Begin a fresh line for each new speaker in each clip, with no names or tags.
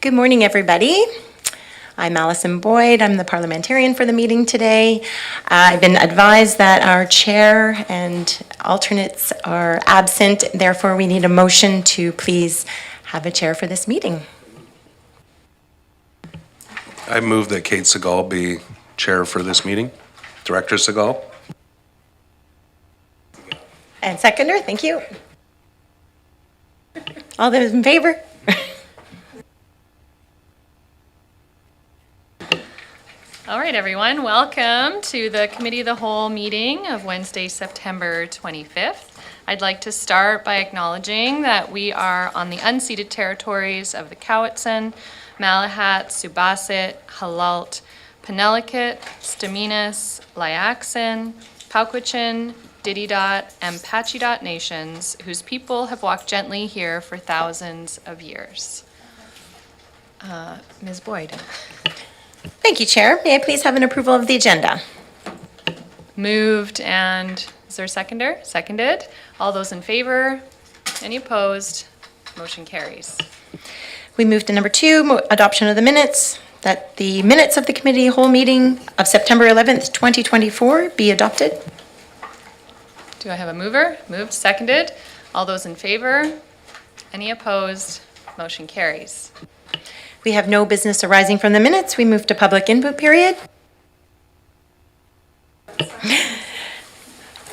Good morning, everybody. I'm Allison Boyd. I'm the parliamentarian for the meeting today. I've been advised that our chair and alternates are absent. Therefore, we need a motion to please have a chair for this meeting.
I move that Kate Segal be chair for this meeting. Director Segal.
And seconder, thank you. All those in favor?
All right, everyone, welcome to the Committee of the Whole meeting of Wednesday, September 25th. I'd like to start by acknowledging that we are on the unceded territories of the Cowichan, Malahat, Subasit, Halalt, Penelakut, Staminas, Liaxin, Pauquichin, Dididot, and Pachidot nations, whose people have walked gently here for thousands of years. Ms. Boyd.
Thank you, Chair. May I please have an approval of the agenda?
Moved, and is there a seconder? Seconded. All those in favor? Any opposed? Motion carries.
We move to number 2, adoption of the minutes, that the minutes of the committee whole meeting of September 11th, 2024 be adopted.
Do I have a mover? Moved, seconded. All those in favor? Any opposed? Motion carries.
We have no business arising from the minutes. We move to public input period.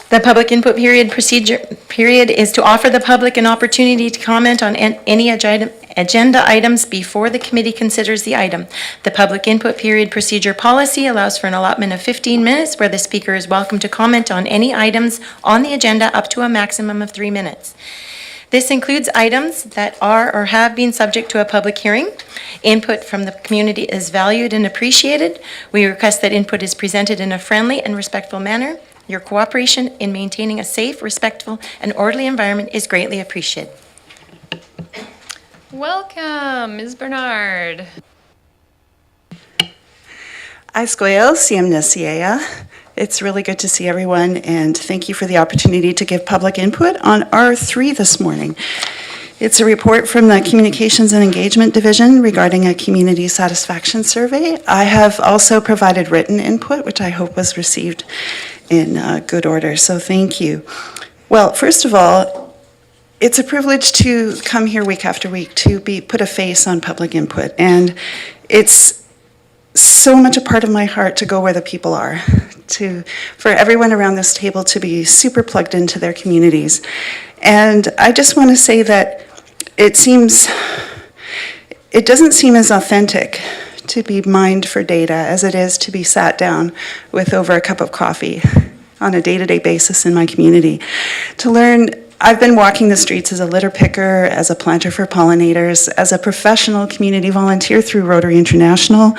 The public input period is to offer the public an opportunity to comment on any agenda items before the committee considers the item. The public input period procedure policy allows for an allotment of 15 minutes where the speaker is welcome to comment on any items on the agenda up to a maximum of 3 minutes. This includes items that are or have been subject to a public hearing. Input from the community is valued and appreciated. We request that input is presented in a friendly and respectful manner. Your cooperation in maintaining a safe, respectful, and orderly environment is greatly appreciated.
Welcome, Ms. Bernard.
Aiscoil, Siemna. It's really good to see everyone, and thank you for the opportunity to give public input on R3 this morning. It's a report from the Communications and Engagement Division regarding a community satisfaction survey. I have also provided written input, which I hope was received in good order, so thank you. Well, first of all, it's a privilege to come here week after week to put a face on public input, and it's so much a part of my heart to go where the people are, for everyone around this table to be super plugged into their communities. And I just want to say that it doesn't seem as authentic to be mined for data as it is to be sat down with over a cup of coffee on a day-to-day basis in my community. To learn, I've been walking the streets as a litter picker, as a planter for pollinators, as a professional community volunteer through Rotary International,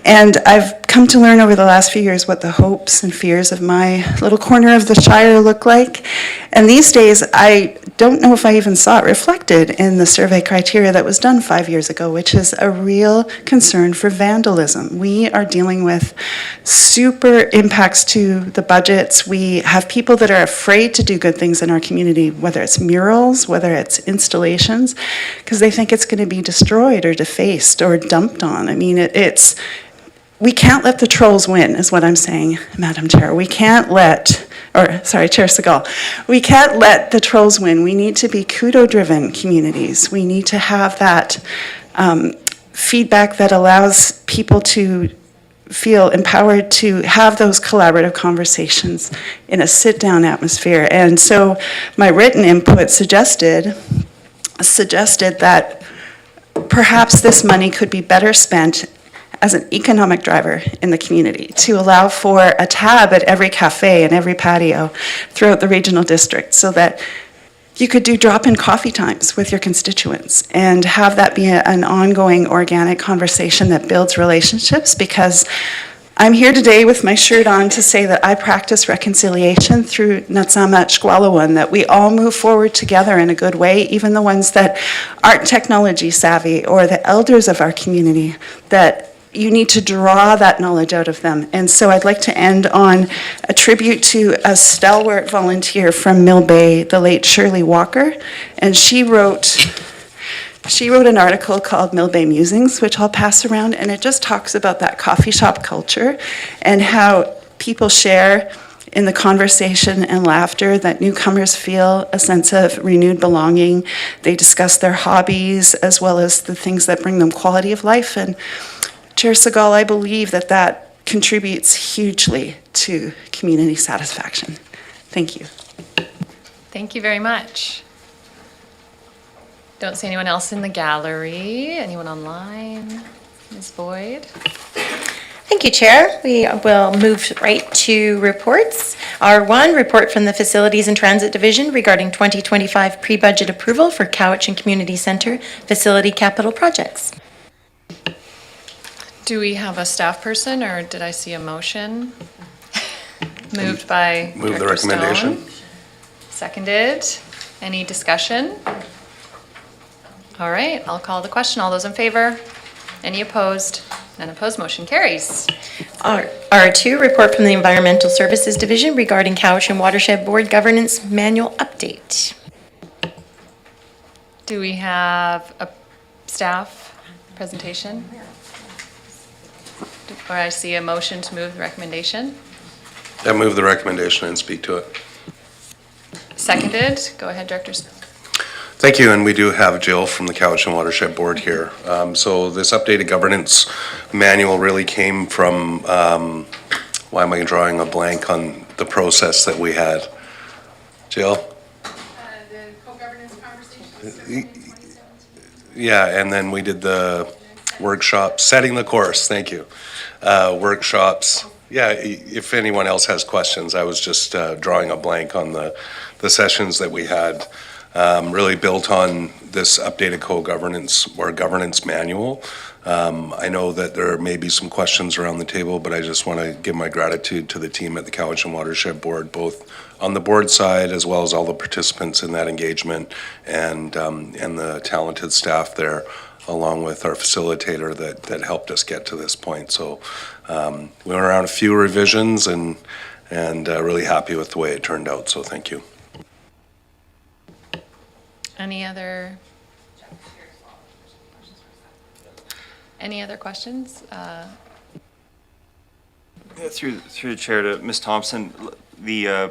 and I've come to learn over the last few years what the hopes and fears of my little corner of the Shire look like. And these days, I don't know if I even saw it reflected in the survey criteria that was done 5 years ago, which is a real concern for vandalism. We are dealing with super impacts to the budgets. We have people that are afraid to do good things in our community, whether it's murals, whether it's installations, because they think it's going to be destroyed or defaced or dumped on. I mean, we can't let the trolls win, is what I'm saying, Madam Chair. We can't Chair Segal. We can't let the trolls win. We need to be kudo-driven communities. We need to have that feedback that allows people to feel empowered to have those collaborative conversations in a sit-down atmosphere. And so my written input suggested that perhaps this money could be better spent as an economic driver in the community, to allow for a tab at every cafe and every patio throughout the regional district so that you could do drop-in coffee times with your constituents and have that be an ongoing organic conversation that builds relationships, because I'm here today with my shirt on to say that I practice reconciliation through Natsamat Shkwalawan, that we all move forward together in a good way, even the ones that aren't technology savvy or the elders of our community, that you need to draw that knowledge out of them. And so I'd like to end on a tribute to a stalwart volunteer from Mill Bay, the late Shirley Walker. And she wrote she wrote an article called Mill Bay Musings, which I'll pass around, and it just talks about that coffee shop culture and how people share in the conversation and laughter, that newcomers feel a sense of renewed belonging. They discuss their hobbies as well as the things that bring them quality of life. And Chair Segal, I believe that that contributes hugely to community satisfaction. Thank you.
Thank you very much. Don't see anyone else in the gallery. Anyone online? Ms. Boyd?
Thank you, Chair. We will move right to reports. R1, report from the Facilities and Transit Division regarding 2025 pre-budget approval for Cowichan Community Centre facility capital projects.
Do we have a staff person, or did I see a motion? Moved by
Move the
Director Stone.
recommendation.
Seconded. Any discussion? All right, I'll call the question. All those in favor? Any opposed? None opposed, motion carries.
R2, report from the Environmental Services Division regarding Cowichan Watershed Board Governance Manual Update.
Do we have a staff presentation? Or I see a motion to move the recommendation.
I move the recommendation and speak to it.
Seconded. Go ahead, Director.
Thank you, and we do have Jill from the Cowichan Watershed Board here. So this updated governance manual really came from, why am I drawing a blank on the process that we had? Jill?
The co-governance conversations.
Yeah, and then we did the workshop, setting the course, thank you. Workshops. Yeah, if anyone else has questions, I was just drawing a blank on the sessions that we had. Really built on this updated co-governance or governance manual. I know that there may be some questions around the table, but I just want to give my gratitude to the team at the Cowichan Watershed Board, both on the board side as well as all the participants in that engagement and the talented staff there, along with our facilitator that helped us get to this point. So we went around a few revisions and really happy with the way it turned out. So thank you.
Any other questions?
Through the chair to Ms. Thompson, the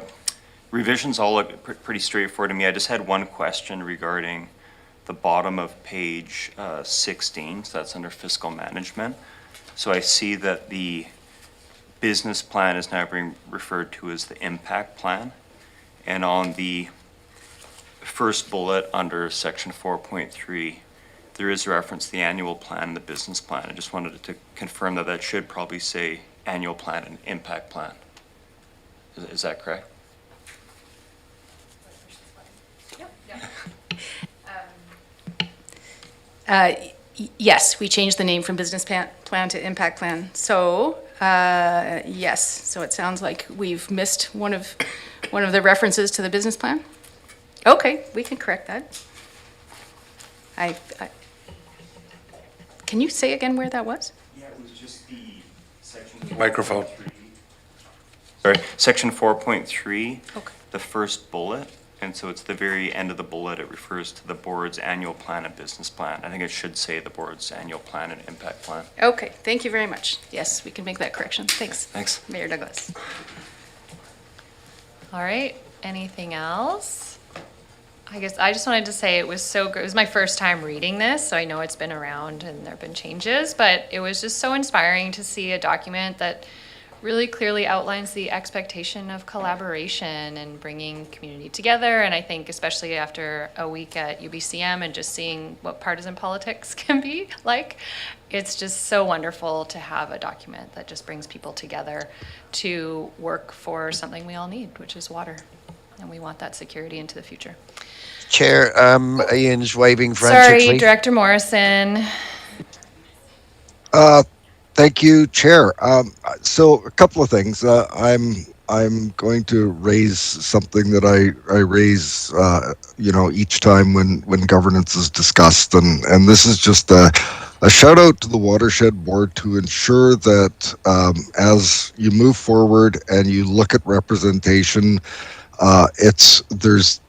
revisions all look pretty straightforward to me. I just had one question regarding the bottom of page 16, so that's under fiscal management. So I see that the business plan is now being referred to as the impact plan. And on the first bullet under section 4.3, there is a reference to the annual plan and the business plan. I just wanted to confirm that that should probably say annual plan and impact plan. Is that correct?
Yes, we changed the name from business plan to impact plan. So, yes, so it sounds like we've missed one of the references to the business plan. Okay, we can correct that. Can you say again where that was?
Yeah, it was just the section.
Microphone.
Sorry, section 4.3,
Okay.
the first bullet. And so it's the very end of the bullet. It refers to the board's annual plan and business plan. I think it should say the board's annual plan and impact plan.
Okay, thank you very much. Yes, we can make that correction. Thanks.
Thanks.
Mayor Douglas.
All right, anything else? I guess I just wanted to say it was so good. It was my first time reading this, so I know it's been around and there have been changes, but it was just so inspiring to see a document that really clearly outlines the expectation of collaboration and bringing community together. And I think especially after a week at UBCM and just seeing what partisan politics can be like, it's just so wonderful to have a document that just brings people together to work for something we all need, which is water. And we want that security into the future.
Chair, Ian's waving frantically.
Sorry, Director Morrison.
Thank you, Chair. So a couple of things. I'm going to raise something that I raise, each time when governance is discussed, and this is just a shout out to the Watershed Board to ensure that as you move forward and you look at representation, there's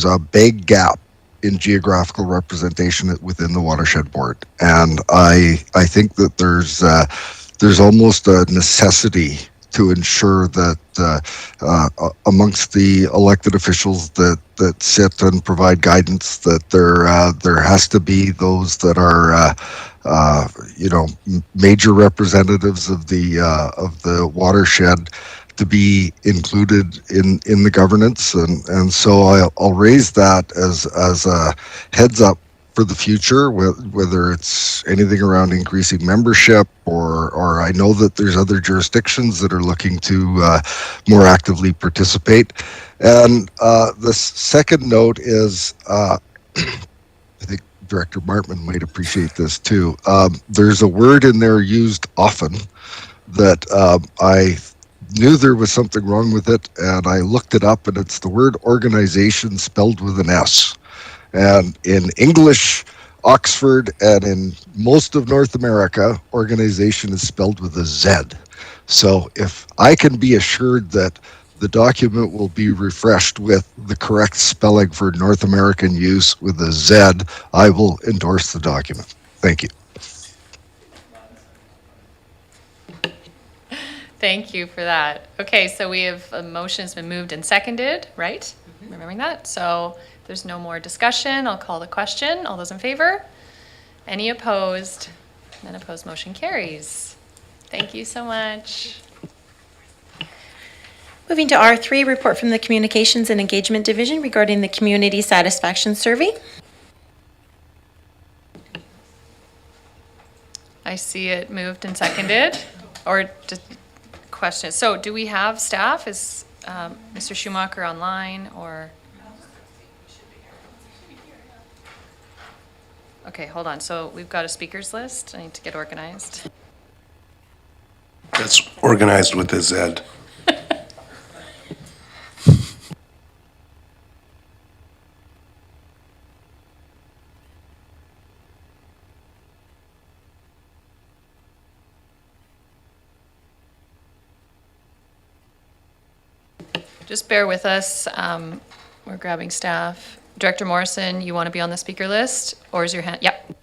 a big gap in geographical representation within the watershed board, and I think that there's almost a necessity to ensure that amongst the elected officials that sit and provide guidance, that there has to be those that are major representatives of the watershed to be included in the governance, and so I'll raise that as a heads up for the future, whether it's anything around increasing membership or I know that there's other jurisdictions that are looking to more actively participate. And the second note is, I think Director Martman might appreciate this too. There's a word in there used often that I knew there was something wrong with it, and I looked it up, and it's the word organization spelled with an S. And in English, Oxford, and in most of North America, organization is spelled with a Z. So if I can be assured that the document will be refreshed with the correct spelling for North American use with a Z, I will endorse the document. Thank you.
Thank you for that. Okay, so we have a motion has been moved and seconded, right? Remembering that. So there's no more discussion. I'll call the question. All those in favor? Any opposed? None opposed. Motion carries. Thank you so much.
Moving to R3, report from the Communications and Engagement Division regarding the Community Satisfaction Survey.
I see it moved and seconded. Or just question. So do we have staff? Is Mr. Schumacher online or? Okay, hold on. So we've got a speakers list. I need to get organized.
That's organized with a Z.
Just bear with us. We're grabbing staff. Director Morrison, you want to be on the speaker list, or is your hand? Yep.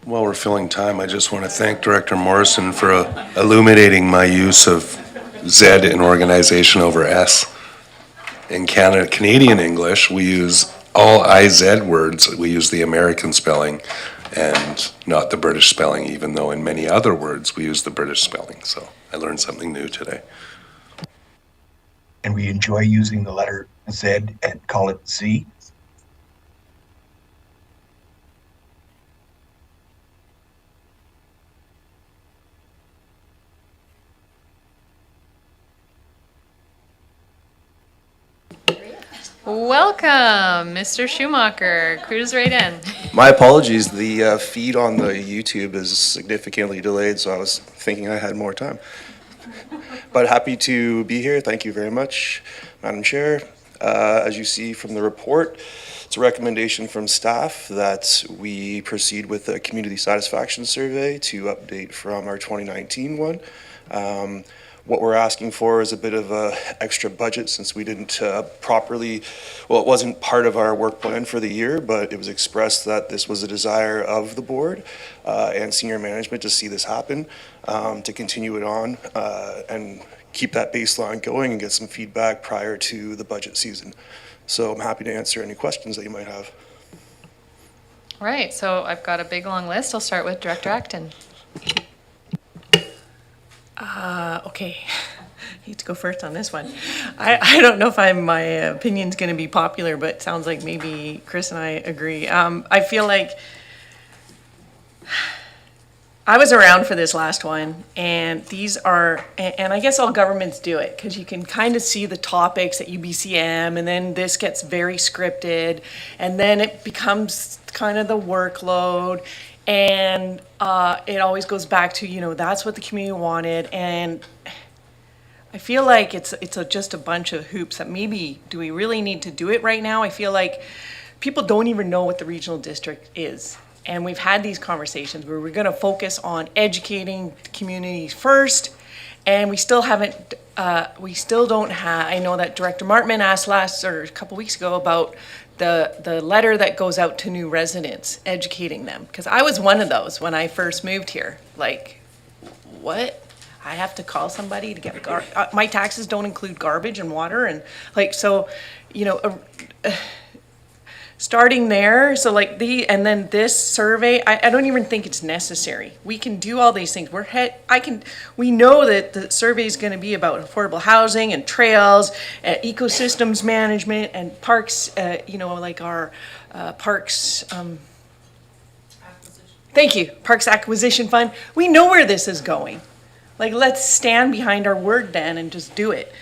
While we're filling time, I just want to thank Director Morrison for illuminating my use of Z in organization over S. In Canadian English, we use all IZ words. We use the American spelling and not the British spelling, even though in many other words we use the British spelling. So I learned something new today.
And we enjoy using the letter Z and call it Z.
Welcome, Mr. Schumacher. Cruise right in.
My apologies, the feed on the YouTube is significantly delayed, so I was thinking I had more time. But happy to be here. Thank you very much, Madam Chair. As you see from the report, it's a recommendation from staff that we proceed with a community satisfaction survey to update from our 2019 one. What we're asking for is a bit of a extra budget since we didn't properly, well, it wasn't part of our work plan for the year, but it was expressed that this was a desire of the board and senior management to see this happen, to continue it on and keep that baseline going and get some feedback prior to the budget season. So I'm happy to answer any questions that you might have.
All right, so I've got a big long list. I'll start with Director Acton.
Okay, I need to go first on this one. I don't know if my opinion's going to be popular, but it sounds like maybe Chris and I agree. I feel like I was around for this last one, and these are, and I guess all governments do it, because you can kind of see the topics at UBCM, and then this gets very scripted, and then it becomes kind of the workload, and it always goes back to, you know, that's what the community wanted, and I feel like it's just a bunch of hoops that maybe, do we really need to do it right now? I feel like people don't even know what the regional district is. And we've had these conversations where we're going to focus on educating the community first, and we still haven't, we still don't have, I know that Director Martman asked a couple weeks ago about the letter that goes out to new residents, educating them. Because I was one of those when I first moved here. Like, what? I have to call somebody to get, my taxes don't include garbage and water, and like, so, you know, starting there, so like and then this survey, I don't even think it's necessary. We can do all these things. We know that the survey is going to be about affordable housing and trails, ecosystems management, and parks. You know, like our parks. Thank you, Parks Acquisition Fund. We know where this is going. Like, let's stand behind our word then and just do it.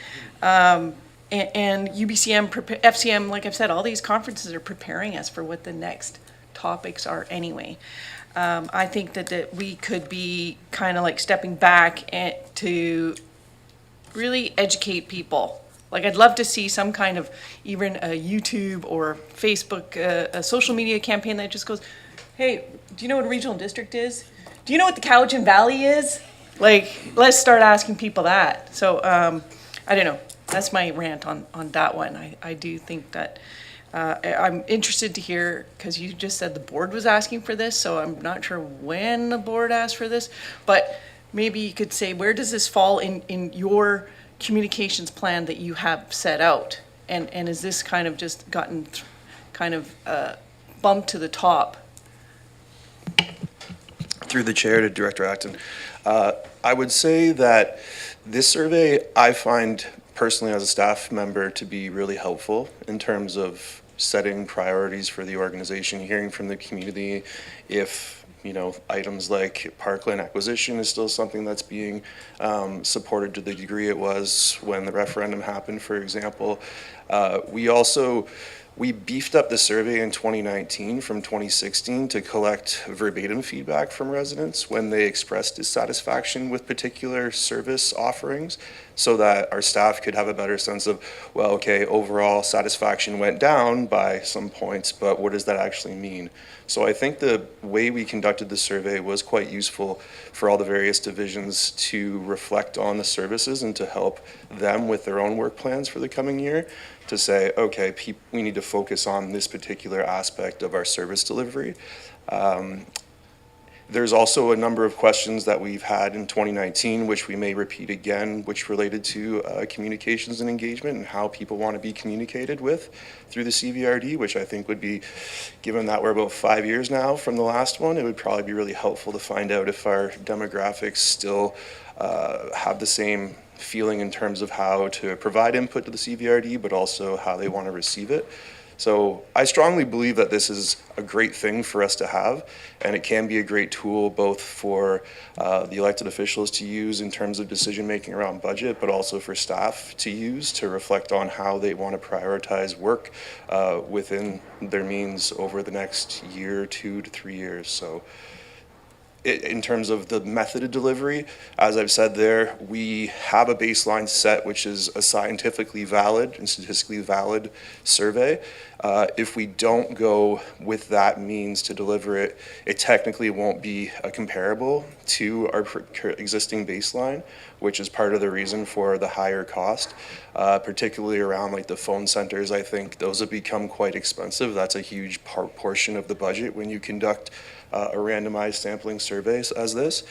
And UBCM, FCM, like I've said, all these conferences are preparing us for what the next topics are anyway. I think that we could be kind of like stepping back to really educate people. Like, I'd love to see some kind of even a YouTube or Facebook, a social media campaign that just goes, hey, do you know what a regional district is? Do you know what the Cowichan Valley is? Like, let's start asking people that. So, I don't know. That's my rant on that one. I do think that I'm interested to hear, because you just said the board was asking for this, so I'm not sure when the board asked for this, but maybe you could say, where does this fall in your communications plan that you have set out? And is this kind of just gotten kind of bumped to the top?
Through the chair to Director Acton, I would say that this survey I find personally as a staff member to be really helpful in terms of setting priorities for the organization, hearing from the community if, you know, items like parkland acquisition is still something that's being supported to the degree it was when the referendum happened, for example. We beefed up the survey in 2019 from 2016 to collect verbatim feedback from residents when they expressed dissatisfaction with particular service offerings, so that our staff could have a better sense of, well, okay, overall satisfaction went down by some points, but what does that actually mean? So I think the way we conducted the survey was quite useful for all the various divisions to reflect on the services and to help them with their own work plans for the coming year, to say, okay, we need to focus on this particular aspect of our service delivery. There's also a number of questions that we've had in 2019, which we may repeat again, which related to communications and engagement and how people want to be communicated with through the CVRD, which I think would be, given that we're about 5 years now from the last one, it would probably be really helpful to find out if our demographics still have the same feeling in terms of how to provide input to the CVRD, but also how they want to receive it. So I strongly believe that this is a great thing for us to have, and it can be a great tool both for the elected officials to use in terms of decision making around budget, but also for staff to use to reflect on how they want to prioritize work within their means over the next year, 2 to 3 years. So in terms of the method of delivery, as I've said there, we have a baseline set, which is a scientifically valid and statistically valid survey. If we don't go with that means to deliver it, it technically won't be comparable to our existing baseline, which is part of the reason for the higher cost, particularly around like the phone centers. I think those have become quite expensive. That's a huge portion of the budget when you conduct a randomized sampling surveys as this.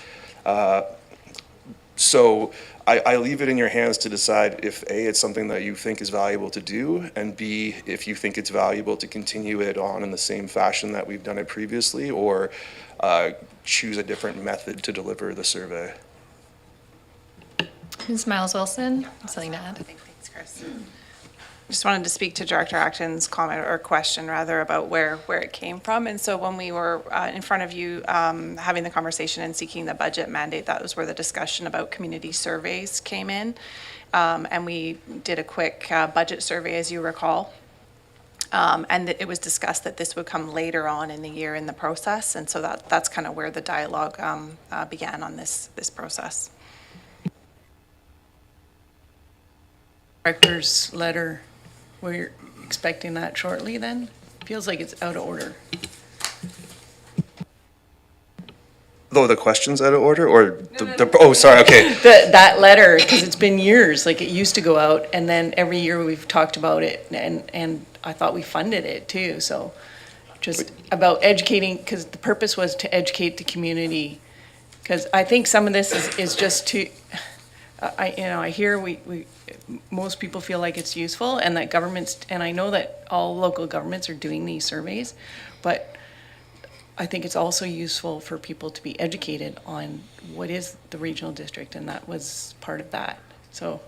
So I leave it in your hands to decide if A, it's something that you think is valuable to do, and B, if you think it's valuable to continue it on in the same fashion that we've done it previously, or choose a different method to deliver the survey.
Ms. Miles Wilson, something to add?
Thanks, Chris.
just wanted to speak to Director Acton's comment or question rather about where it came from. And so when we were in front of you having the conversation and seeking the budget mandate, that was where the discussion about community surveys came in. And we did a quick budget survey, as you recall. And it was discussed that this would come later on in the year in the process. And so that's kind of where the dialogue began on this process.
Director's letter, we're expecting that shortly then? Feels like it's out of order.
Though the question's out of order, or oh, sorry, okay.
That letter, because it's been years, like it used to go out, and then every year we've talked about it, and I thought we funded it too, so just about educating, because the purpose was to educate the community, because I think some of this is just to, I hear most people feel like it's useful, and that governments, and I know that all local governments are doing these surveys, but I think it's also useful for people to be educated on what is the regional district, and that was part of that. So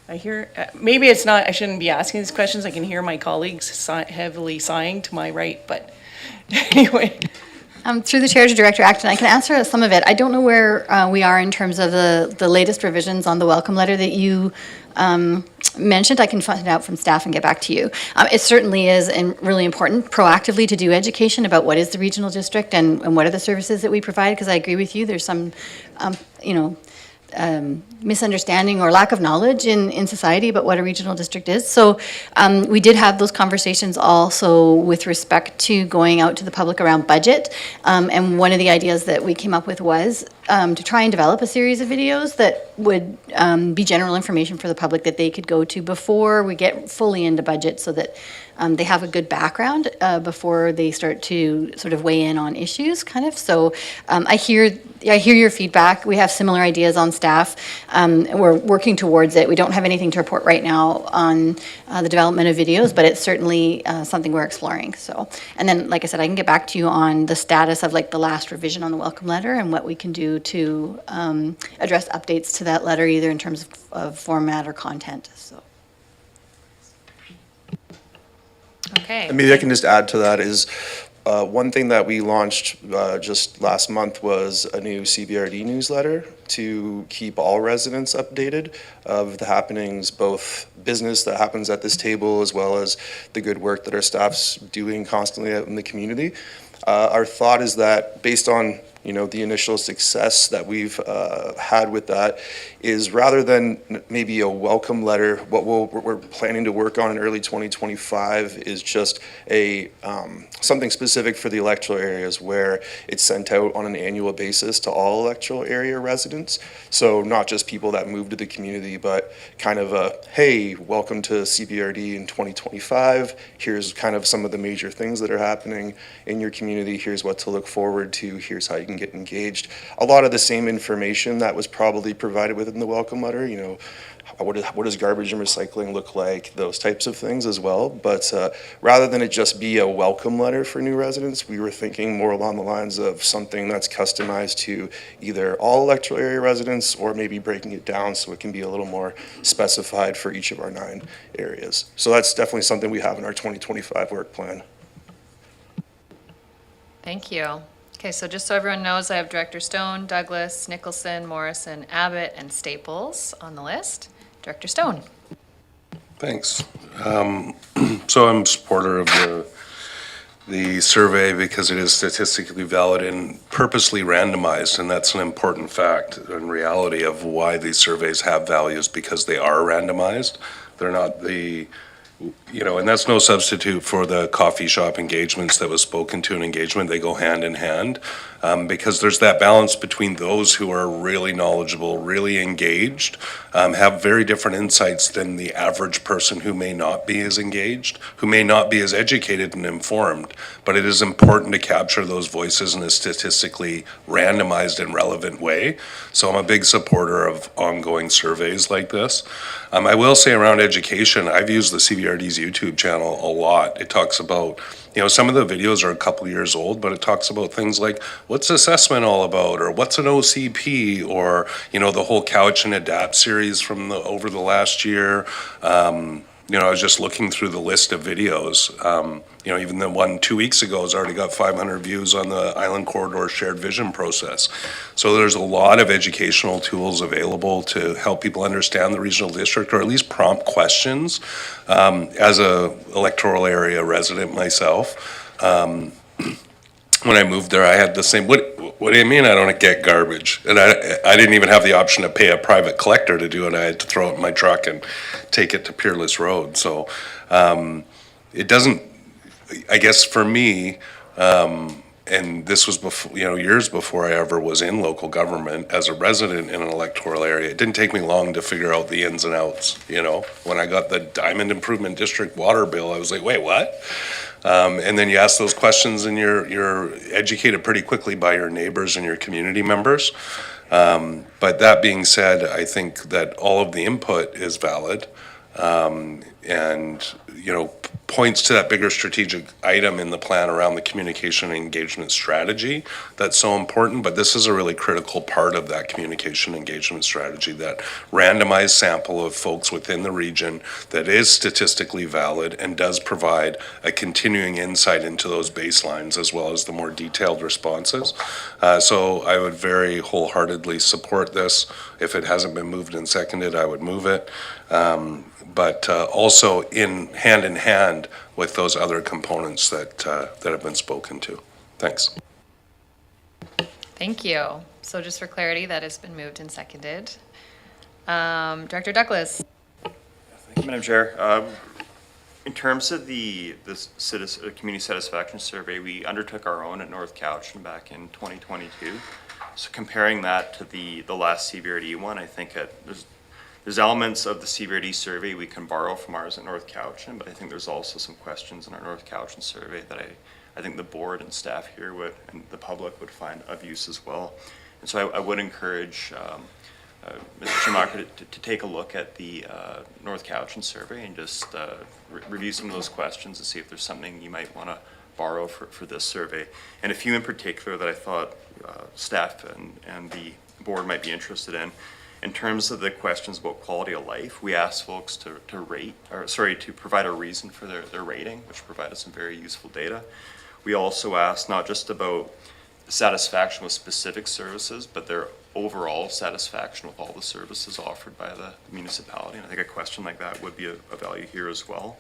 I hear, maybe it's not, I shouldn't be asking these questions. I can hear my colleagues heavily sighing to my right, but anyway.
Through the chair to Director Acton, I can answer some of it. I don't know where we are in terms of the latest revisions on the welcome letter that you mentioned. I can find out from staff and get back to you. It certainly is really important proactively to do education about what is the regional district and what are the services that we provide, because I agree with you, there's some, misunderstanding or lack of knowledge in society about what a regional district is. So we did have those conversations also with respect to going out to the public around budget. And one of the ideas that we came up with was to try and develop a series of videos that would be general information for the public that they could go to before we get fully into budget, so that they have a good background before they start to sort of weigh in on issues, kind of. So I hear your feedback. We have similar ideas on staff. We're working towards it. We don't have anything to report right now on the development of videos, but it's certainly something we're exploring. So, and then, like I said, I can get back to you on the status of like the last revision on the welcome letter and what we can do to address updates to that letter, either in terms of format or content. So.
Okay.
And maybe I can just add to that is one thing that we launched just last month was a new CBRD newsletter to keep all residents updated of the happenings, both business that happens at this table as well as the good work that our staff's doing constantly out in the community. Our thought is that based on the initial success that we've had with that, is rather than maybe a welcome letter, what we're planning to work on in early 2025 is just a something specific for the electoral areas, where it's sent out on an annual basis to all electoral area residents. So not just people that move to the community, but kind of a, hey, welcome to CBRD in 2025. Here's kind of some of the major things that are happening in your community. Here's what to look forward to. Here's how you can get engaged. A lot of the same information that was probably provided within the welcome letter, what does garbage and recycling look like, those types of things as well. But rather than it just be a welcome letter for new residents, we were thinking more along the lines of something that's customized to either all electoral area residents, or maybe breaking it down so it can be a little more specified for each of our 9 areas. So that's definitely something we have in our 2025 work plan.
Thank you. Okay, so just so everyone knows, I have Director Stone, Douglas, Nicholson, Morrison, Abbott, and Staples on the list. Director Stone.
Thanks. So I'm a supporter of the survey because it is statistically valid and purposely randomized, and that's an important fact and reality of why these surveys have values, because they are randomized. They're not and that's no substitute for the coffee shop engagements that was spoken to in engagement. They go hand in hand because there's that balance between those who are really knowledgeable, really engaged, have very different insights than the average person who may not be as engaged, who may not be as educated and informed. But it is important to capture those voices in a statistically randomized and relevant way. So I'm a big supporter of ongoing surveys like this. I will say around education, I've used the CBRD's YouTube channel a lot. It talks about, some of the videos are a couple years old, but it talks about things like, what's assessment all about? Or what's an OCP? Or, the whole Couch and Adapt series from over the last year. I was just looking through the list of videos. Even the one 2 weeks ago has already got 500 views on the Island Corridor Shared Vision process. So there's a lot of educational tools available to help people understand the regional district, or at least prompt questions. As a electoral area resident myself, when I moved there, I had the same, what do you mean I don't get garbage? And I didn't even have the option to pay a private collector to do it. I had to throw it in my truck and take it to Peerless Road. So it doesn't, I guess for me, and this was before, years before I ever was in local government as a resident in an electoral area. It didn't take me long to figure out the ins and outs. When I got the Diamond Improvement District water bill, I was like, wait, what? And then you ask those questions and you're educated pretty quickly by your neighbors and your community members. But that being said, I think that all of the input is valid, and points to that bigger strategic item in the plan around the communication and engagement strategy that's so important. But this is a really critical part of that communication engagement strategy, that randomized sample of folks within the region that is statistically valid and does provide a continuing insight into those baselines as well as the more detailed responses. So I would very wholeheartedly support this. If it hasn't been moved and seconded, I would move it. But also in hand with those other components that have been spoken to. Thanks.
Thank you. So just for clarity, that has been moved and seconded. Director Douglas.
Thank you, Madam Chair. In terms of the community satisfaction survey, we undertook our own at North Cowichan back in 2022. So comparing that to the last CBRD one, I think there's elements of the CBRD survey we can borrow from ours at North Cowichan, but I think there's also some questions in our North Cowichan survey that I think the board and staff here and the public would find of use as well. And so I would encourage Mr. Schumacher to take a look at the North Cowichan survey and just review some of those questions and see if there's something you might want to borrow for this survey. And a few in particular that I thought staff and the board might be interested in. In terms of the questions about quality of life, we asked folks to provide a reason for their rating, which provided some very useful data. We also asked not just about satisfaction with specific services, but their overall satisfaction with all the services offered by the municipality. And I think a question like that would be a value here as well.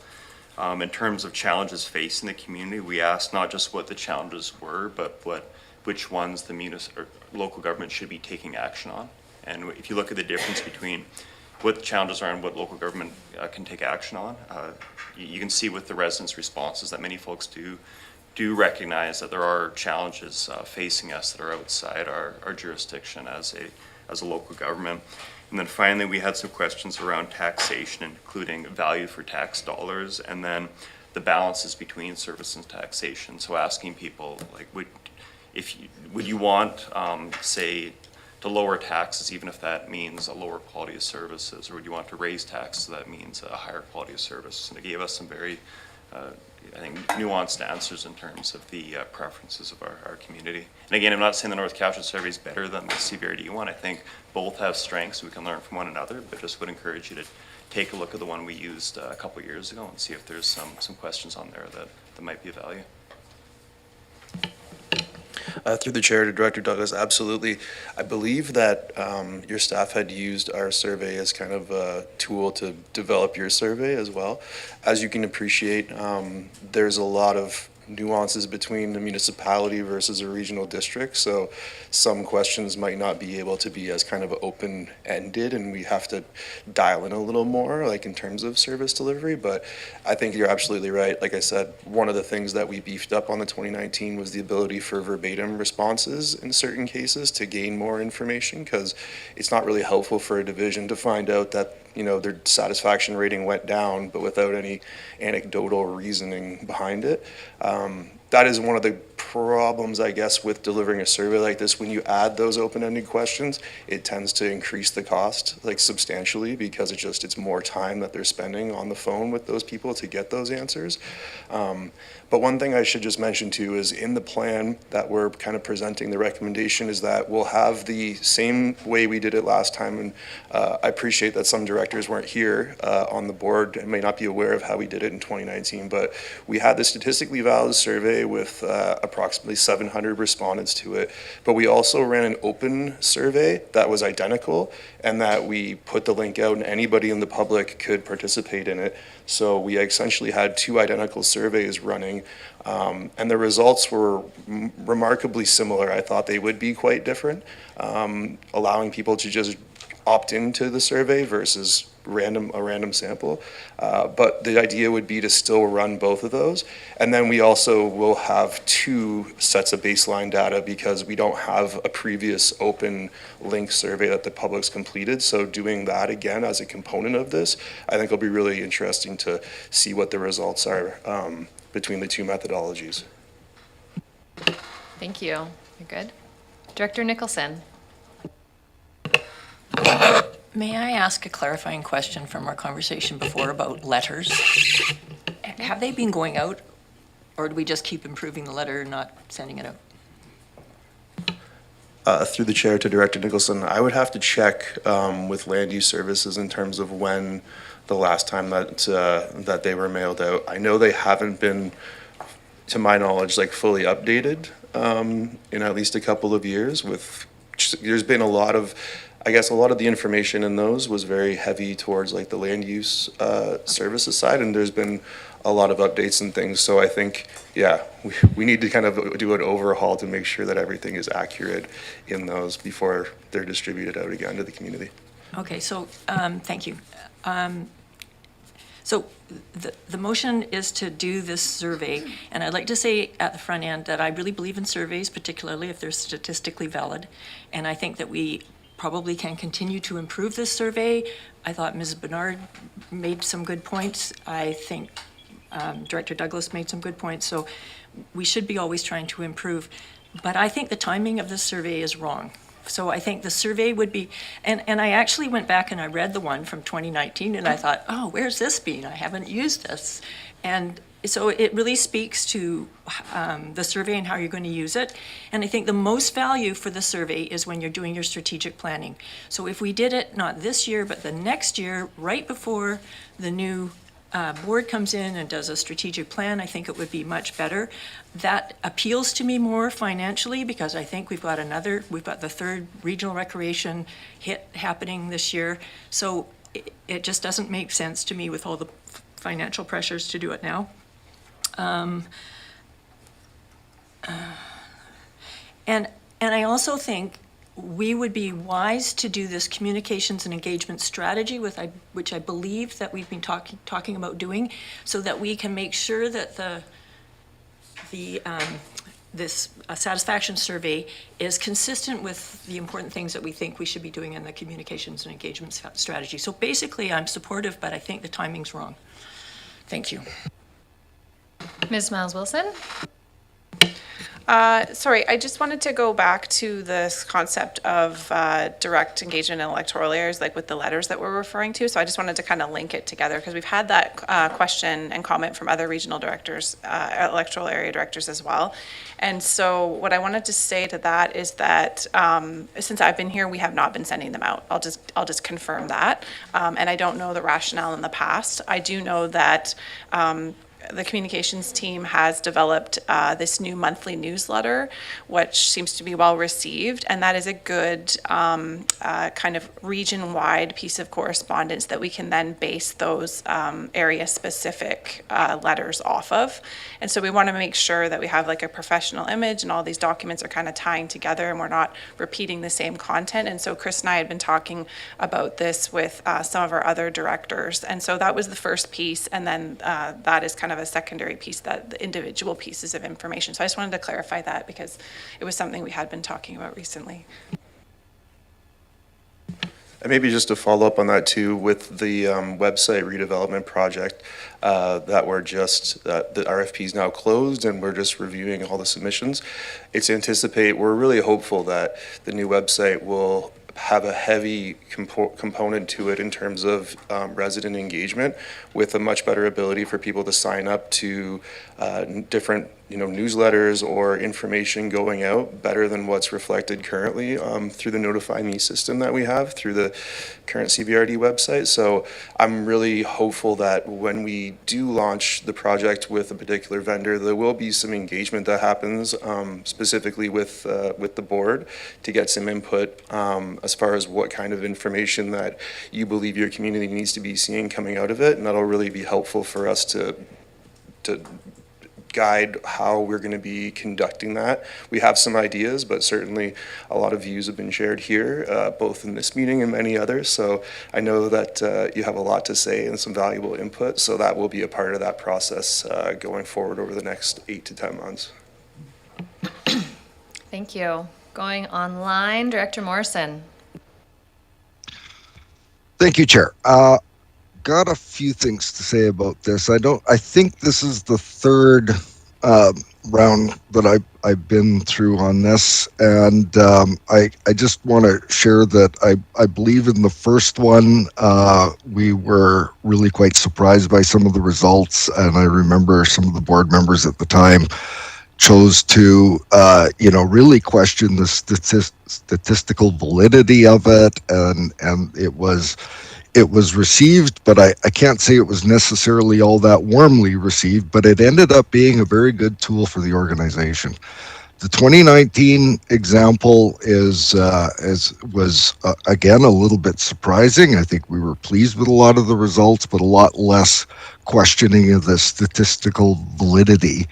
In terms of challenges facing the community, we asked not just what the challenges were, but which ones the local government should be taking action on. And if you look at the difference between what the challenges are and what local government can take action on, you can see with the residents' responses that many folks do recognize that there are challenges facing us that are outside our jurisdiction as a local government. And then finally, we had some questions around taxation, including value for tax dollars, and then the balances between service and taxation. So asking people, like, would you want, say, to lower taxes, even if that means a lower quality of services, or would you want to raise taxes so that means a higher quality of service? And it gave us some very, I think, nuanced answers in terms of the preferences of our community. And again, I'm not saying the North Cowichan survey is better than the CBRD one. I think both have strengths. We can learn from one another, but just would encourage you to take a look at the one we used a couple of years ago and see if there's some questions on there that might be of value.
Through the chair to Director Douglas, absolutely. I believe that your staff had used our survey as kind of a tool to develop your survey as well. As you can appreciate, there's a lot of nuances between the municipality versus a regional district. So some questions might not be able to be as kind of open-ended, and we have to dial in a little more, like in terms of service delivery. But I think you're absolutely right. Like I said, one of the things that we beefed up on the 2019 was the ability for verbatim responses in certain cases to gain more information, because it's not really helpful for a division to find out that their satisfaction rating went down, but without any anecdotal reasoning behind it. that is one of the problems, I guess, with delivering a survey like this. When you add those open-ended questions, it tends to increase the cost like substantially, because it's more time that they're spending on the phone with those people to get those answers. But one thing I should just mention too is in the plan that we're kind of presenting, the recommendation is that we'll have the same way we did it last time. And I appreciate that some directors weren't here on the board and may not be aware of how we did it in 2019, but we had the statistically valid survey with approximately 700 respondents to it. But we also ran an open survey that was identical, and that we put the link out and anybody in the public could participate in it. So we essentially had two identical surveys running, and the results were remarkably similar. I thought they would be quite different, allowing people to just opt into the survey versus a random sample. But the idea would be to still run both of those. And then we also will have two sets of baseline data, because we don't have a previous open link survey that the public's completed. So doing that again as a component of this, I think will be really interesting to see what the results are between the two methodologies.
Thank you. You're good. Director Nicholson.
May I ask a clarifying question from our conversation before about letters? Have they been going out, or do we just keep improving the letter and not sending it out?
Through the chair to Director Nicholson, I would have to check with Land Use Services in terms of when the last time that they were mailed out. I know they haven't been, to my knowledge, like fully updated in at least a couple of years. There's been a lot of the information in those was very heavy towards like the land use services side, and there's been a lot of updates and things. So I think, yeah, we need to kind of do an overhaul to make sure that everything is accurate in those before they're distributed out again to the community.
Okay, so thank you. So the motion is to do this survey, and I'd like to say at the front end that I really believe in surveys, particularly if they're statistically valid, and I think that we probably can continue to improve this survey. I thought Ms. Bernard made some good points. I think Director Douglas made some good points, so we should be always trying to improve. But I think the timing of this survey is wrong. So I think the survey would be, and I actually went back and I read the one from 2019, and I thought, oh, where's this been? I haven't used this. And so it really speaks to the survey and how you're going to use it. And I think the most value for the survey is when you're doing your strategic planning. So if we did it not this year, but the next year, right before the new board comes in and does a strategic plan, I think it would be much better. That appeals to me more financially, because I think we've got the third regional recreation hit happening this year. So it just doesn't make sense to me with all the financial pressures to do it now. And I also think we would be wise to do this communications and engagement strategy, which I believe that we've been talking about doing, so that we can make sure that this satisfaction survey is consistent with the important things that we think we should be doing in the communications and engagement strategy. So basically, I'm supportive, but I think the timing's wrong. Thank you.
Ms. Miles Wilson?
Sorry, I just wanted to go back to this concept of direct engagement in electoral areas, like with the letters that we're referring to. So I just wanted to kind of link it together, because we've had that question and comment from other regional directors, electoral area directors as well. And so what I wanted to say to that is that since I've been here, we have not been sending them out. I'll just confirm that. And I don't know the rationale in the past. I do know that the communications team has developed this new monthly newsletter, which seems to be well received, and that is a good kind of region-wide piece of correspondence that we can then base those area-specific letters off of. And so we want to make sure that we have like a professional image, and all these documents are kind of tying together, and we're not repeating the same content. And so Chris and I had been talking about this with some of our other directors, and so that was the first piece, and then that is kind of a secondary piece, that the individual pieces of information. So I just wanted to clarify that, because it was something we had been talking about recently.
And maybe just to follow up on that too, with the website redevelopment project, that we're just, the RFP is now closed and we're just reviewing all the submissions. We're really hopeful that the new website will have a heavy component to it in terms of resident engagement, with a much better ability for people to sign up to different newsletters or information going out, better than what's reflected currently through the Notify Me system that we have through the current CBRD website. So I'm really hopeful that when we do launch the project with a particular vendor, there will be some engagement that happens specifically with the board to get some input as far as what kind of information that you believe your community needs to be seeing coming out of it, and that'll really be helpful for us to guide how we're going to be conducting that. We have some ideas, but certainly a lot of views have been shared here, both in this meeting and many others. So I know that you have a lot to say and some valuable input, so that will be a part of that process going forward over the next 8 to 10 months.
Thank you. Going online, Director Morrison.
Thank you, Chair. Got a few things to say about this. I think this is the third round that I've been through on this, and I just want to share that I believe in the first one we were really quite surprised by some of the results, and I remember some of the board members at the time chose to really question the statistical validity of it, and it was received, but I can't say it was necessarily all that warmly received, but it ended up being a very good tool for the organization. The 2019 example was again a little bit surprising. I think we were pleased with a lot of the results, but a lot less questioning of the statistical validity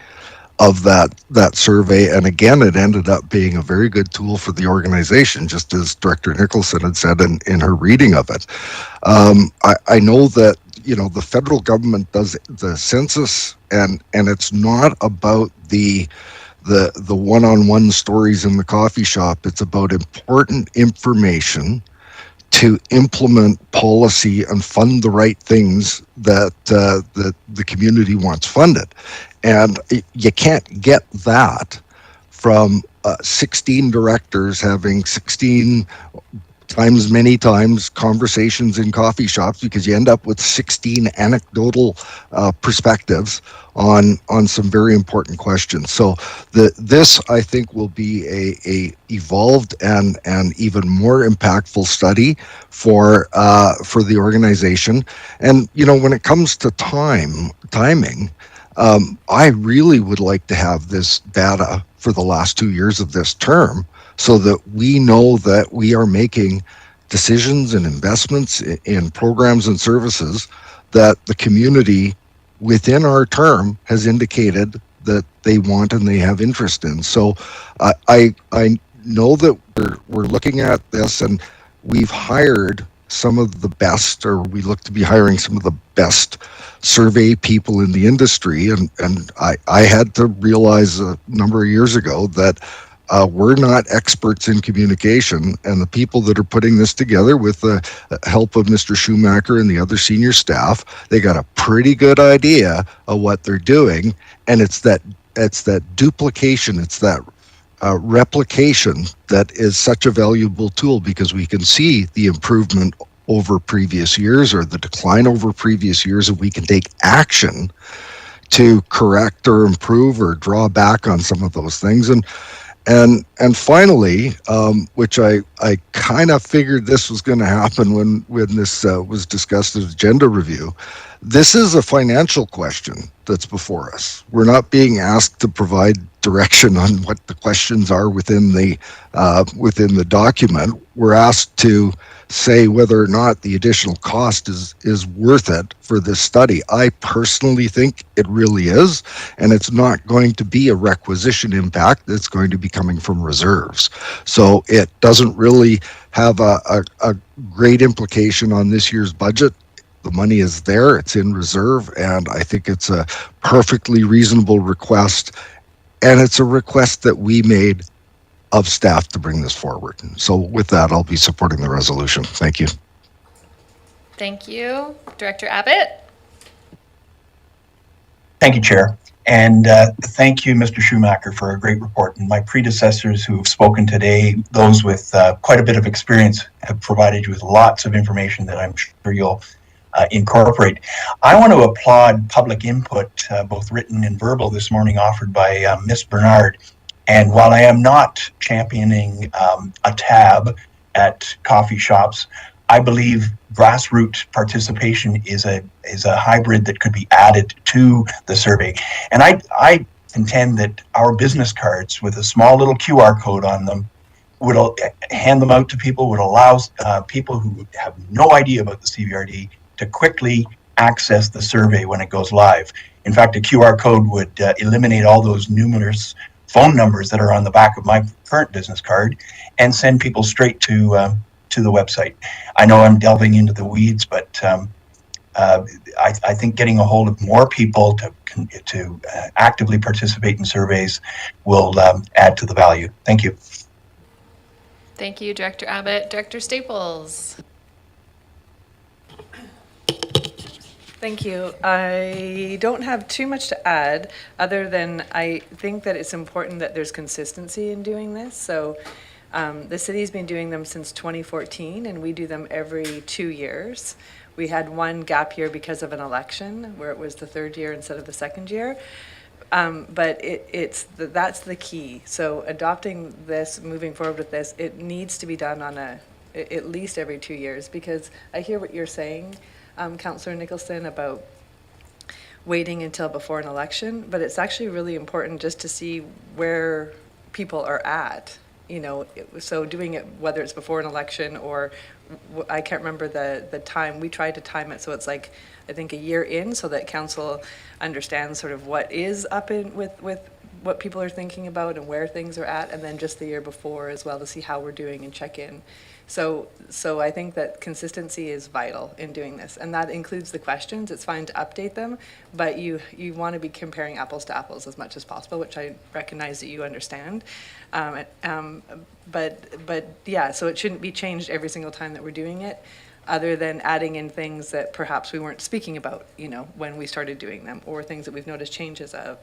of that survey. And again, it ended up being a very good tool for the organization, just as Director Nicholson had said in her reading of it. I know that the federal government does the census, and it's not about the one-on-one stories in the coffee shop. It's about important information to implement policy and fund the right things that the community wants funded. And you can't get that from 16 directors having 16 times many times conversations in coffee shops, because you end up with 16 anecdotal perspectives on some very important questions. So this, I think, will be a evolved and even more impactful study for the organization. And when it comes to timing, I really would like to have this data for the last 2 years of this term, so that we know that we are making decisions and investments in programs and services that the community within our term has indicated that they want and they have interest in. So I know that we're looking at this, and we've hired some of the best, or we look to be hiring some of the best survey people in the industry. And I had to realize a number of years ago that we're not experts in communication, and the people that are putting this together with the help of Mr. Schumacher and the other senior staff, they got a pretty good idea of what they're doing. And it's that duplication, it's that replication that is such a valuable tool, because we can see the improvement over previous years or the decline over previous years, and we can take action to correct or improve or draw back on some of those things. And finally, which I kind of figured this was going to happen when this was discussed as agenda review, this is a financial question that's before us. We're not being asked to provide direction on what the questions are within the document. We're asked to say whether or not the additional cost is worth it for this study. I personally think it really is, and it's not going to be a requisition impact. It's going to be coming from reserves. So it doesn't really have a great implication on this year's budget. The money is there, it's in reserve, and I think it's a perfectly reasonable request, and it's a request that we made of staff to bring this forward. So with that, I'll be supporting the resolution. Thank you.
Thank you. Director Abbott?
Thank you, Chair. And thank you, Mr. Schumacher, for a great report. And my predecessors who have spoken today, those with quite a bit of experience, have provided you with lots of information that I'm sure you'll incorporate. I want to applaud public input, both written and verbal, this morning offered by Ms. Bernard. And while I am not championing a tab at coffee shops, I believe grassroots participation is a hybrid that could be added to the survey. And I contend that our business cards with a small little QR code on them would hand them out to people, would allow people who have no idea about the CVRD to quickly access the survey when it goes live. In fact, a QR code would eliminate all those numerous phone numbers that are on the back of my current business card and send people straight to the website. I know I'm delving into the weeds, but I think getting a hold of more people to actively participate in surveys will add to the value. Thank you.
Thank you, Director Abbott. Director Staples?
Thank you. I don't have too much to add, other than I think that it's important that there's consistency in doing this. So the city's been doing them since 2014, and we do them every 2 years. We had one gap year because of an election, where it was the third year instead of the second year. But that's the key. So adopting this, moving forward with this, it needs to be done on at least every 2 years, because I hear what you're saying, Councillor Nicholson, about waiting until before an election, but it's actually really important just to see where people are at, you know. So doing it, whether it's before an election or, I can't remember the time, we tried to time it so it's like, I think a year in, so that council understands sort of what is up in with what people are thinking about and where things are at, and then just the year before as well to see how we're doing and check in. So I think that consistency is vital in doing this, and that includes the questions. It's fine to update them, but you want to be comparing apples to apples as much as possible, which I recognize that you understand. But yeah, so it shouldn't be changed every single time that we're doing it, other than adding in things that perhaps we weren't speaking about, you know, when we started doing them, or things that we've noticed changes of.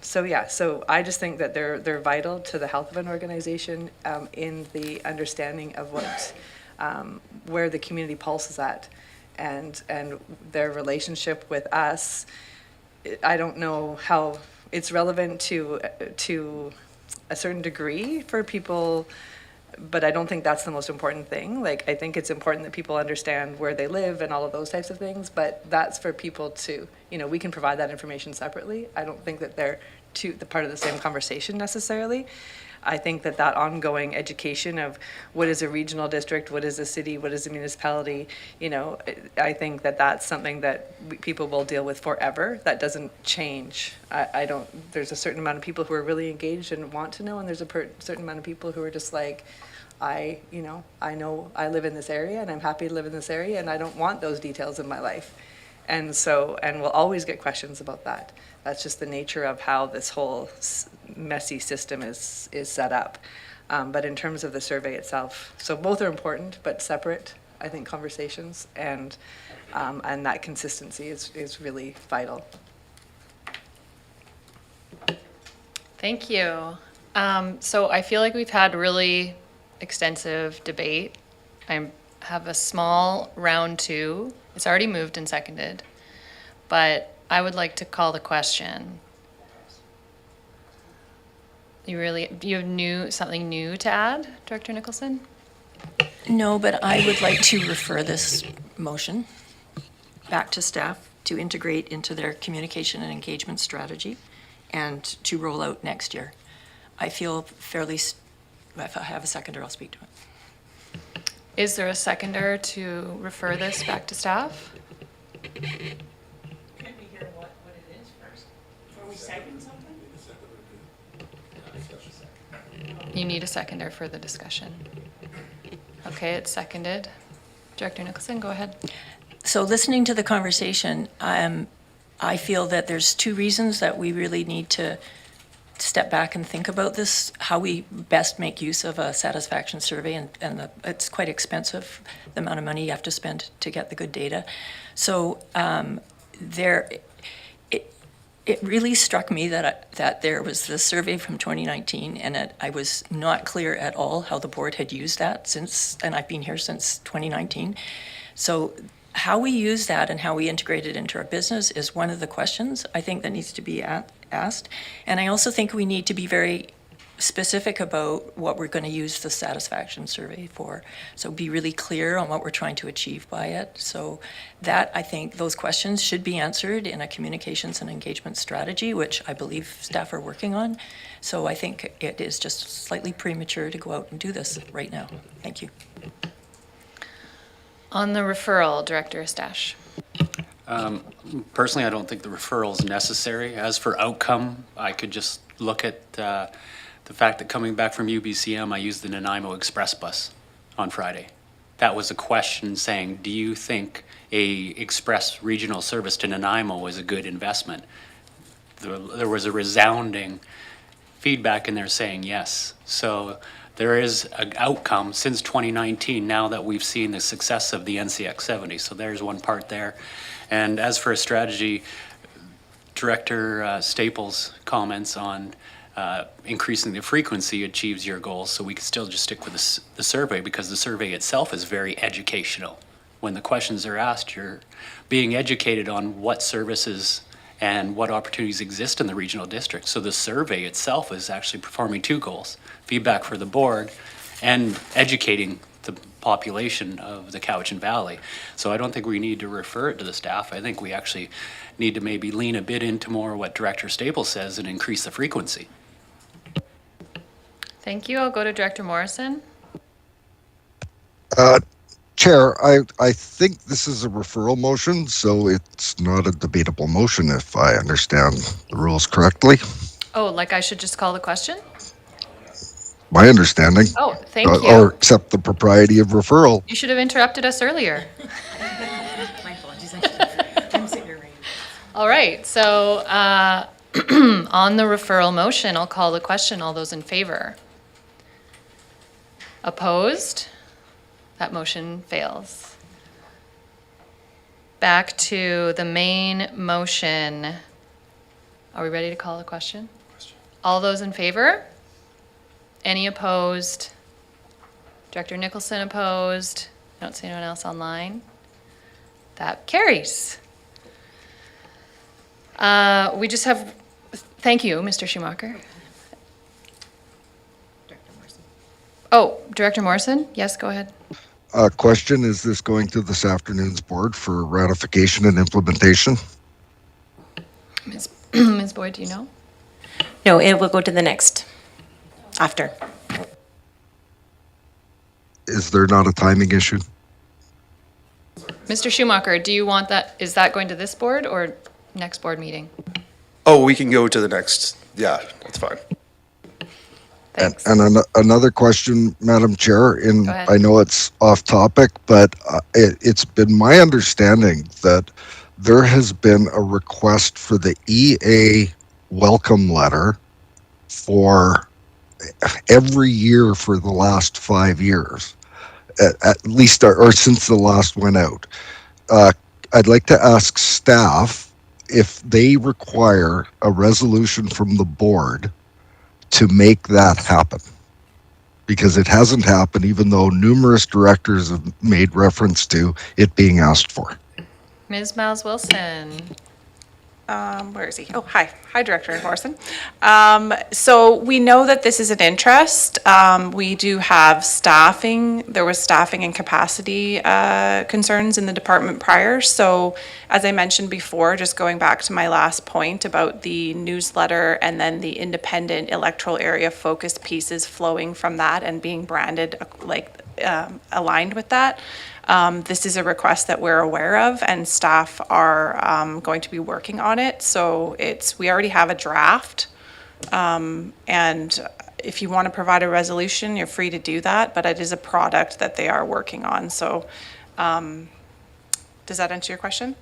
So yeah, so I just think that they're vital to the health of an organization, in the understanding of what, where the community pulse is at, and their relationship with us. I don't know how it's relevant to a certain degree for people, but I don't think that's the most important thing. Like, I think it's important that people understand where they live and all of those types of things, but that's for people to, you know, we can provide that information separately. I don't think that they're the part of the same conversation necessarily. I think that ongoing education of what is a regional district, what is a city, what is a municipality, you know, I think that that's something that people will deal with forever. That doesn't change. There's a certain amount of people who are really engaged and want to know, and there's a certain amount of people who are just like, I know I live in this area and I'm happy to live in this area and I don't want those details in my life. And we'll always get questions about that. That's just the nature of how this whole messy system is set up. But in terms of the survey itself, so both are important but separate, I think, conversations, and that consistency is really vital.
Thank you. So I feel like we've had really extensive debate. I have a small round two. It's already moved and seconded, but I would like to call the question. You have something new to add, Director Nicholson?
No, but I would like to refer this motion back to staff to integrate into their communication and engagement strategy and to roll out next year. I feel if I have a seconder, I'll speak to it.
Is there a seconder to refer this back to staff?
Can we hear what it is first? Before we second something?
You need a seconder for the discussion. Okay, it's seconded. Director Nicholson, go ahead.
So listening to the conversation, I feel that there's two reasons that we really need to step back and think about this, how we best make use of a satisfaction survey, and it's quite expensive, the amount of money you have to spend to get the good data. So it really struck me that there was this survey from 2019, and I was not clear at all how the board had used that and I've been here since 2019. So how we use that and how we integrate it into our business is one of the questions I think that needs to be asked. And I also think we need to be very specific about what we're going to use the satisfaction survey for. So be really clear on what we're trying to achieve by it. So that, I think, those questions should be answered in a communications and engagement strategy, which I believe staff are working on. So I think it is just slightly premature to go out and do this right now. Thank you.
On the referral, Director Estache.
Personally, I don't think the referral is necessary. As for outcome, I could just look at the fact that coming back from UBCM, I used the Nanaimo Express bus on Friday. That was a question saying, do you think a express regional service to Nanaimo was a good investment? There was a resounding feedback in there saying yes. So there is an outcome since 2019 now that we've seen the success of the NCX 70. So there's one part there. And as for a strategy, Director Staples' comments on increasing the frequency achieves your goals, so we can still just stick with the survey, because the survey itself is very educational. When the questions are asked, you're being educated on what services and what opportunities exist in the regional district. So the survey itself is actually performing two goals: feedback for the board and educating the population of the Cowichan Valley. So I don't think we need to refer it to the staff. I think we actually need to maybe lean a bit into more what Director Staples says and increase the frequency.
Thank you. I'll go to Director Morrison.
Chair, I think this is a referral motion, so it's not a debatable motion if I understand the rules correctly.
Oh, like I should just call the question?
My understanding.
Oh, thank you.
Or accept the propriety of referral.
You should have interrupted us earlier.
My apologies. I'm sitting here.
All right, so on the referral motion, I'll call the question. All those in favor? Opposed? That motion fails. Back to the main motion. Are we ready to call the question? All those in favor? Any opposed? Director Nicholson opposed? I don't see anyone else online. That carries. We just have, thank you, Mr. Schumacher. Oh, Director Morrison? Yes, go ahead.
Question, is this going to this afternoon's board for ratification and implementation?
Ms. Boyd, do you know?
No, it will go to the next, after.
Is there not a timing issue?
Mr. Schumacher, do you want that, is that going to this board or next board meeting?
Oh, we can go to the next. Yeah, that's fine.
And another question, Madam Chair,
Go ahead.
I know it's off topic, but it's been my understanding that there has been a request for the EA welcome letter for every year for the last 5 years, at least, or since the last went out. I'd like to ask staff if they require a resolution from the board to make that happen, because it hasn't happened, even though numerous directors have made reference to it being asked for.
Ms. Miles Wilson.
Where is he? Oh, hi. Hi, Director Morrison. So we know that this is an interest. We do have staffing. There was staffing and capacity concerns in the department prior. So as I mentioned before, just going back to my last point about the newsletter and then the independent electoral area focused pieces flowing from that and being branded aligned with that. This is a request that we're aware of, and staff are going to be working on it. So we already have a draft, and if you want to provide a resolution, you're free to do that, but it is a product that they are working on. So does that answer your question?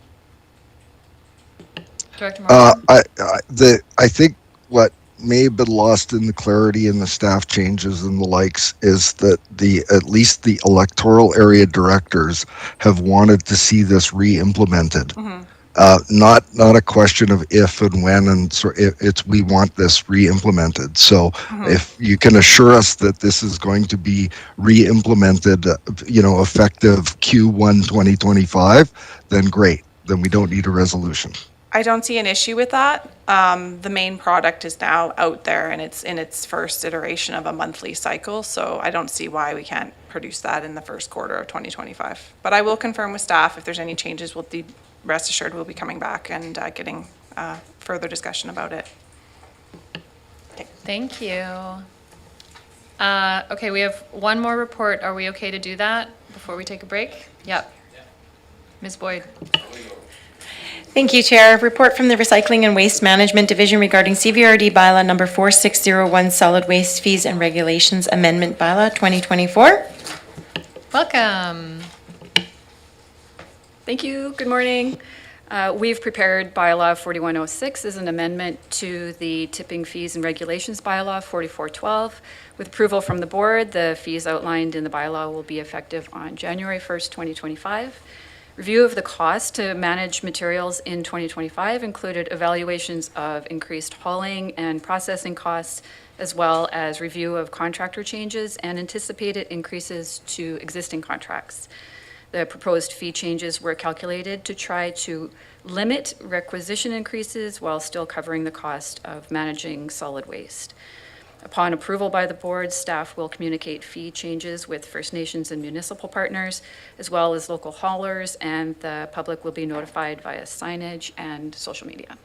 Director Morrison?
I think what may have been lost in the clarity and the staff changes and the likes is that at least the electoral area directors have wanted to see this re-implemented. Not a question of if and when, and so it's we want this re-implemented. So if you can assure us that this is going to be re-implemented, effective Q1 2025, then great. Then we don't need a resolution.
I don't see an issue with that. The main product is now out there and it's in its first iteration of a monthly cycle, so I don't see why we can't produce that in the first quarter of 2025. But I will confirm with staff if there's any changes, rest assured we'll be coming back and getting further discussion about it.
Thank you. Okay, we have one more report. Are we okay to do that before we take a break? Yep. Ms. Boyd.
Thank you, Chair. Report from the Recycling and Waste Management Division regarding CVRD bylaw number 4601, solid waste fees and regulations amendment bylaw 2024.
Welcome.
Thank you. Good morning. We've prepared bylaw 4106 as an amendment to the tipping fees and regulations bylaw 4412. With approval from the board, the fees outlined in the bylaw will be effective on January 1st, 2025. Review of the cost to manage materials in 2025 included evaluations of increased hauling and processing costs, as well as review of contractor changes and anticipated increases to existing contracts. The proposed fee changes were calculated to try to limit requisition increases while still covering the cost of managing solid waste. Upon approval by the board, staff will communicate fee changes with First Nations and municipal partners, as well as local haulers, and the public will be notified via signage and social media.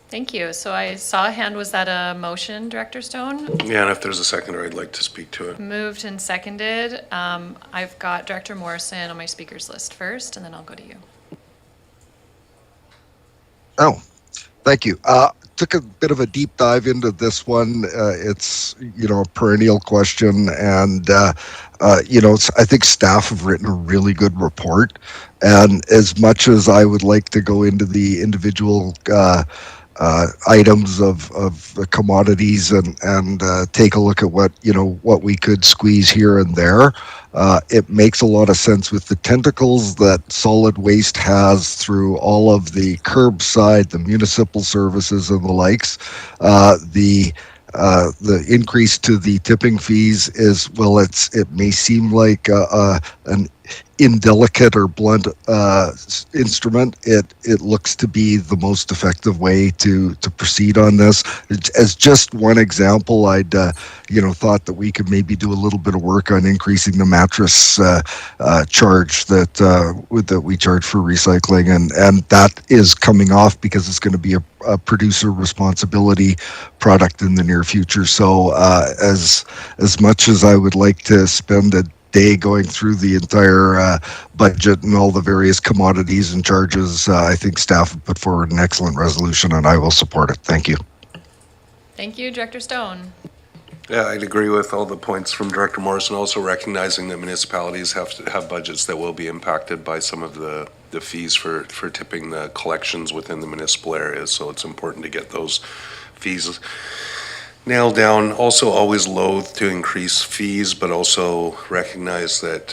Thank you. So I saw a hand. Was that a motion, Director Stone?
Yeah, and if there's a seconder, I'd like to speak to it.
Moved and seconded. I've got Director Morrison on my speakers list first, and then I'll go to you.
Oh, thank you. Took a bit of a deep dive into this one. It's, a perennial question. And, I think staff have written a really good report. And as much as I would like to go into the individual items of the commodities and take a look at what we could squeeze here and there, it makes a lot of sense with the tentacles that solid waste has through all of the curbside, the municipal services and the likes. The increase to the tipping fees is, well, it may seem like an indelicate or blunt instrument. It looks to be the most effective way to proceed on this. As just one example, I'd thought that we could maybe do a little bit of work on increasing the mattress charge that we charge for recycling, and that is coming off because it's going to be a producer responsibility product in the near future. So as much as I would like to spend a day going through the entire budget and all the various commodities and charges, I think staff have put forward an excellent resolution, and I will support it. Thank you.
Thank you, Director Stone.
Yeah, I'd agree with all the points from Director Morrison, also recognizing that municipalities have to have budgets that will be impacted by some of the fees for tipping the collections within the municipal areas. So it's important to get those fees nailed down. Also always loath to increase fees, but also recognize that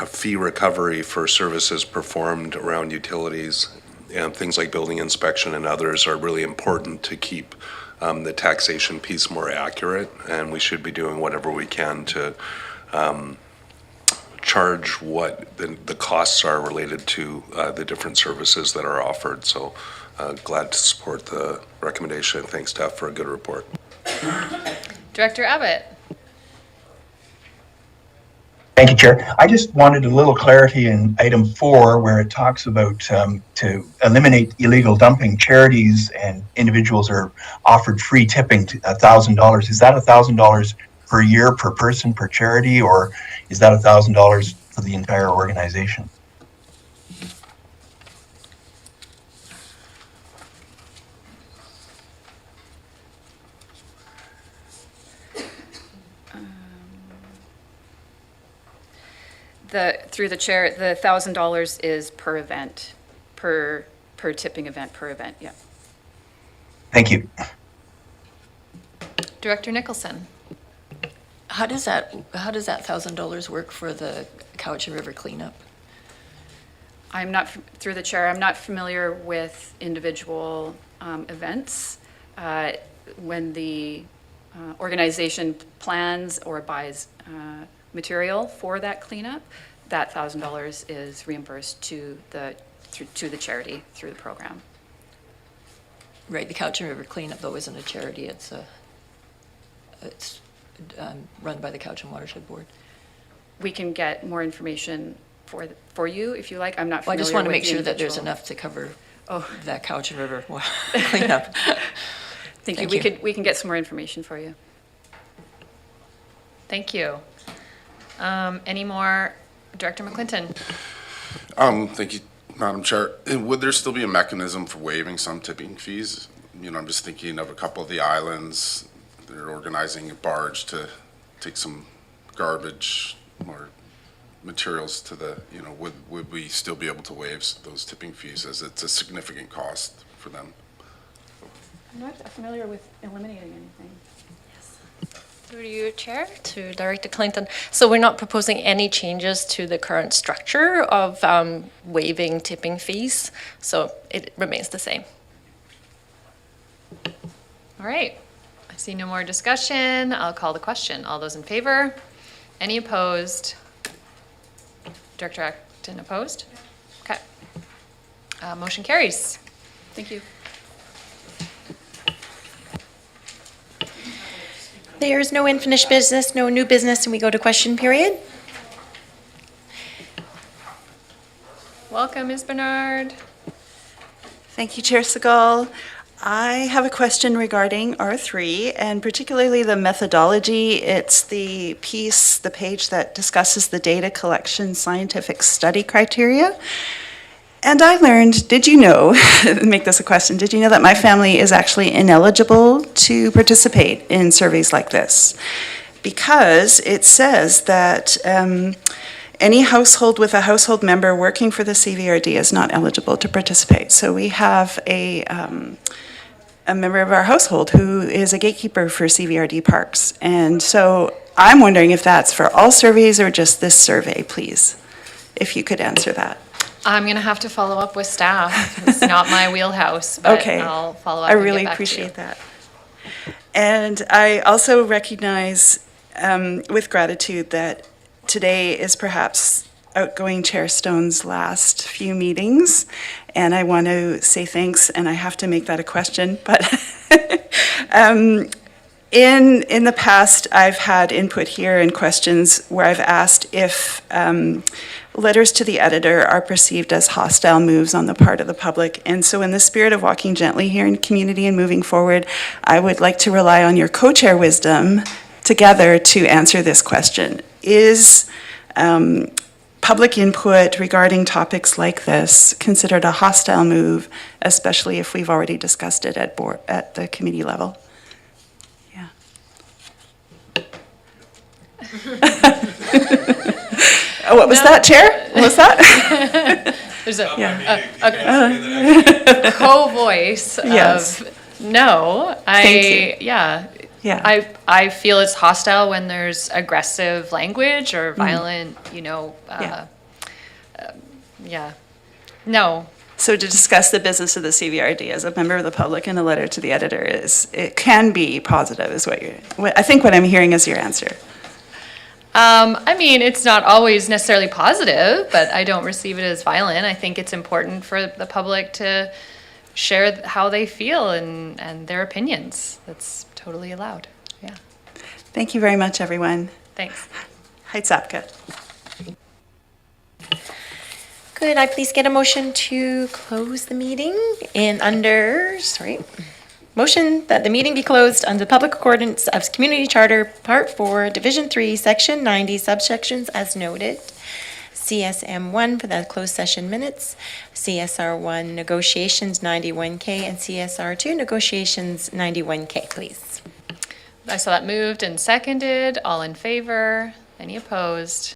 fee recovery for services performed around utilities and things like building inspection and others are really important to keep the taxation piece more accurate, and we should be doing whatever we can to charge what the costs are related to the different services that are offered. So glad to support the recommendation. Thanks, staff, for a good report.
Director Abbott.
Thank you, Chair. I just wanted a little clarity in item 4, where it talks about to eliminate illegal dumping. Charities and individuals are offered free tipping to $1,000. Is that $1,000 per year, per person, per charity, or is that $1,000 for the entire organization?
Through the chair, the $1,000 is per event, per tipping event, per event, yeah.
Thank you.
Director Nicholson.
How does that $1,000 work for the Cowichan River cleanup?
I'm not, through the chair, I'm not familiar with individual events. When the organization plans or buys material for that cleanup, that $1,000 is reimbursed to the charity through the program.
Right, the Cowichan River cleanup, though, isn't a charity. It's run by the Cowichan Watershed Board.
We can get more information for you if you like. I'm not
Well, I
familiar
just want to
with
make
the
sure that there's
individual-
enough to cover that Cowichan River cleanup.
Thank you. We can get some more information for you.
Thank you. Any more? Director McClinton.
Thank you, Madam Chair. Would there still be a mechanism for waiving some tipping fees? You know, I'm just thinking of a couple of the islands. They're organizing a barge to take some garbage or materials to the, you know, would we still be able to waive those tipping fees as it's a significant cost for them?
I'm not familiar with eliminating anything.
Through you, Chair, to Director Clinton. So we're not proposing any changes to the current structure of waiving tipping fees, so it remains the same.
All right. I see no more discussion. I'll call the question. All those in favor? Any opposed? Director Acton opposed? Okay. Motion carries.
Thank you.
There's no unfinished business, no new business, and we go to question period.
Welcome, Ms. Bernard.
Thank you, Chair Segal. I have a question regarding R3 and particularly the methodology. It's the piece, the page that discusses the data collection scientific study criteria. And I learned, did you know, make this a question, did you know that my family is actually ineligible to participate in surveys like this? Because it says that any household with a household member working for the CVRD is not eligible to participate. So we have a member of our household who is a gatekeeper for CVRD parks. And so I'm wondering if that's for all surveys or just this survey, please, if you could answer that.
I'm going to have to follow up with staff. It's not my wheelhouse, but
Okay.
I'll follow up
I
and get
really
back to you.
appreciate that. And I also recognize with gratitude that today is perhaps outgoing Chair Stone's last few meetings, and I want to say thanks, and I have to make that a question, but in the past, I've had input here and questions where I've asked if letters to the editor are perceived as hostile moves on the part of the public. And so in the spirit of walking gently here in community and moving forward, I would like to rely on your co-chair wisdom together to answer this question. Is public input regarding topics like this considered a hostile move, especially if we've already discussed it at the committee level? Yeah. What was that, Chair? What was that?
There's a
Yeah.
co-voice
Yes.
of no.
Thank you.
Yeah.
Yeah.
I feel it's hostile when there's aggressive language or violent,
Yeah.
yeah. No.
So to discuss the business of the CVRD as a member of the public in a letter to the editor it can be positive, is I think what I'm hearing is your answer.
I mean, it's not always necessarily positive, but I don't receive it as violent. I think it's important for the public to share how they feel and their opinions. That's totally allowed. Yeah.
Thank you very much, everyone.
Thanks.
Heitzapka.
Could I please get a motion to close the meeting motion that the meeting be closed under public accordance of Community Charter, Part 4, Division 3, Section 90, subsections as noted. CSM 1 for the closed session minutes, CSR 1 negotiations 91K, and CSR 2 negotiations 91K, please.
I saw that moved and seconded. All in favor? Any opposed?